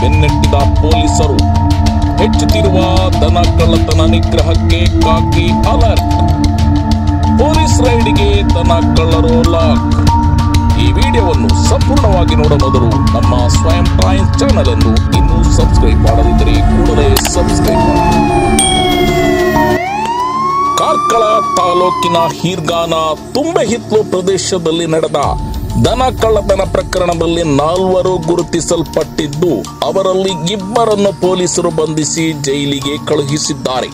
ಬೆನ್ನಟ್ಟಿದ ಪೊಲೀಸರು. ಹೆಚ್ಚುತ್ತಿರುವ ದನ ಕಳ್ಳತನ ನಿಗ್ರಹಕ್ಕೆ ಖಾಕಿ ಅಲರ್ಟ್. ಪೊಲೀಸ್ ರೈಡ್ಗೆ ದನ ಕಳ್ಳರು ಲಾಕ್. ಈ ವಿಡಿಯೋವನ್ನು ಸಂಪೂರ್ಣವಾಗಿ ನೋಡುವ ಮೊದಲು ನಮ್ಮ ಸ್ವಯಂ ಟೈಮ್ಸ್ ಚಾನೆಲ್ ಅನ್ನು ಇನ್ನೂ ಸಬ್ಸ್ಕ್ರೈಬ್ ಮಾಡದಿದ್ದರೆ ಕೂಡಲೇ ಸಬ್ಸ್ಕ್ರೈಬ್ ಮಾಡಿ. ಕಾರ್ಕಳ ತಾಲೂಕಿನ ಹೀರ್ಗಾನ ತುಂಬೆಹಿತ್ಲು ಪ್ರದೇಶದಲ್ಲಿ ನಡೆದ ದನ ಕಳ್ಳತನ ಪ್ರಕರಣದಲ್ಲಿ 4 ಗುರುತಿಸಲ್ಪಟ್ಟಿದ್ದು, ಅವರಲ್ಲಿ 2 ಪೊಲೀಸರು ಬಂಧಿಸಿ ಜೈಲಿಗೆ ಕಳುಹಿಸಿದ್ದಾರೆ.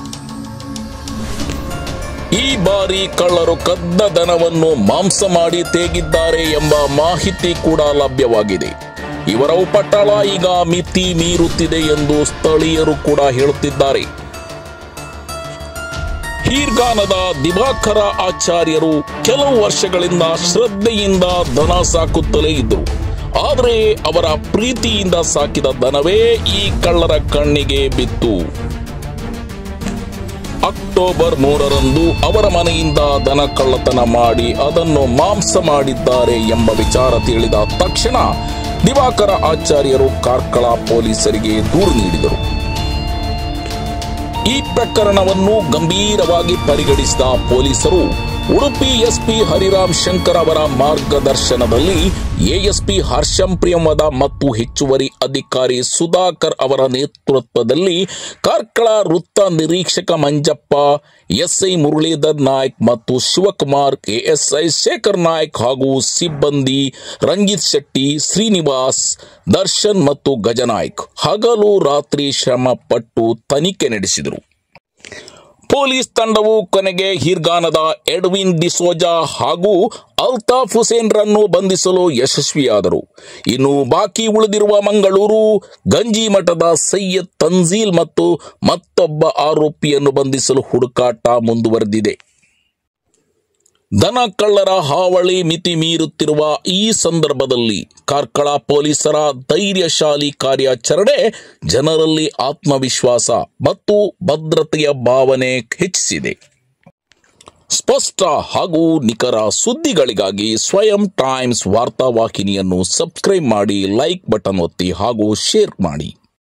ಈ ಬಾರಿ ಕಳ್ಳರು ಕದ್ದ ದನವನ್ನು ಮಾಂಸ ಮಾಡಿ ತೇಗಿದ್ದಾರೆ ಎಂಬ ಮಾಹಿತಿ ಕೂಡ ಲಭ್ಯವಾಗಿದೆ. ಇವರ ಉಪಟಳ ಈಗ ಮಿತಿ ಮೀರುತ್ತಿದೆ ಎಂದು ಸ್ಥಳೀಯರು ಕೂಡ ಹೇಳುತ್ತಿದ್ದಾರೆ. ಹೀರ್ಗಾನದ ದಿವಾಕರ ಆಚಾರ್ಯರು ಕೆಲವು ವರ್ಷಗಳಿಂದ ಶ್ರದ್ಧೆಯಿಂದ ದನ ಸಾಕುತ್ತಲೇ ಇದ್ದರು. ಆದರೆ ಅವರ ಪ್ರೀತಿಯಿಂದ ಸಾಕಿದ ದನವೇ ಈ ಕಳ್ಳರ ಕಣ್ಣಿಗೆ ಬಿತ್ತು. ಅಕ್ಟೋಬರ್ 3ರಂದು ಅವರ ಮನೆಯಿಂದ ದನ ಕಳ್ಳತನ ಮಾಡಿ ಅದನ್ನು ಮಾಂಸ ಮಾಡಿದ್ದಾರೆ ಎಂಬ ವಿಚಾರ ತಿಳಿದ ತಕ್ಷಣ ದಿವಾಕರ ಆಚಾರ್ಯರು ಕಾರ್ಕಳ ಪೊಲೀಸರಿಗೆ ದೂರು ನೀಡಿದರು. ಈ ಪ್ರಕರಣವನ್ನು ಗಂಭೀರವಾಗಿ ಪರಿಗಣಿಸಿದ ಪೊಲೀಸರು ಉಡುಪಿ ಎಸ್ಪಿ ಹರಿರಾಮ್ ಶಂಕರ್ ಅವರ ಮಾರ್ಗದರ್ಶನದಲ್ಲಿ ಎಎಸ್ಪಿ ಹರ್ಷಂ ಪ್ರಿಯಂವದ ಮತ್ತು ಹೆಚ್ಚುವರಿ ಅಧಿಕಾರಿ ಸುಧಾಕರ್ ಅವರ ನೇತೃತ್ವದಲ್ಲಿ ಕಾರ್ಕಳ ವೃತ್ತ ನಿರೀಕ್ಷಕ ಮಂಜಪ್ಪ, ಎಸ್ಐ ಮುರಳೀಧರ್ ನಾಯ್ಕ್ ಮತ್ತು ಶಿವಕುಮಾರ್, ಎಎಸ್ಐ ಶೇಖರ್ ನಾಯ್ಕ್ ಹಾಗೂ ಸಿಬ್ಬಂದಿ ರಂಜಿತ್ ಶೆಟ್ಟಿ, ಶ್ರೀನಿವಾಸ್, ದರ್ಶನ್ ಮತ್ತು ಗಜನಾಯ್ಕ್ ಹಗಲು ರಾತ್ರಿ ಶ್ರಮ ಪಟ್ಟು ತನಿಖೆ ನಡೆಸಿದರು. ಪೊಲೀಸ್ ತಂಡವು ಕೊನೆಗೆ ಹೀರ್ಗಾನದ ಎಡ್ವಿನ್ ಡಿಸೋಜಾ ಹಾಗೂ ಅಲ್ತಾಫ್ ಹುಸೇನ್ರನ್ನು ಬಂಧಿಸಲು ಯಶಸ್ವಿಯಾದರು. ಇನ್ನು ಬಾಕಿ ಉಳಿದಿರುವ ಮಂಗಳೂರು ಗಂಜಿಮಠದ ಸೈಯದ್ ತನ್ಜೀಲ್ ಮತ್ತು ಮತ್ತೊಬ್ಬ ಆರೋಪಿಯನ್ನು ಬಂಧಿಸಲು ಹುಡುಕಾಟ ಮುಂದುವರೆದಿದೆ. ದನ ಕಳ್ಳರ ಹಾವಳಿ ಮಿತಿ ಮೀರುತ್ತಿರುವ ಈ ಸಂದರ್ಭದಲ್ಲಿ ಕಾರ್ಕಳ ಪೊಲೀಸರ ಧೈರ್ಯಶಾಲಿ ಕಾರ್ಯಾಚರಣೆ ಜನರಲ್ಲಿ ಆತ್ಮವಿಶ್ವಾಸ ಮತ್ತು ಭದ್ರತೆಯ ಭಾವನೆ ಹೆಚ್ಚಿಸಿದೆ. ಸ್ಪಷ್ಟ ಹಾಗೂ ನಿಖರ ಸುದ್ದಿಗಳಿಗಾಗಿ ಸ್ವಯಂ ಟೈಮ್ಸ್ ವಾರ್ತಾವಾಹಿನಿಯನ್ನು ಸಬ್ಸ್ಕ್ರೈಬ್ ಮಾಡಿ, ಲೈಕ್ ಬಟನ್ ಒತ್ತಿ ಹಾಗೂ ಶೇರ್ ಮಾಡಿ.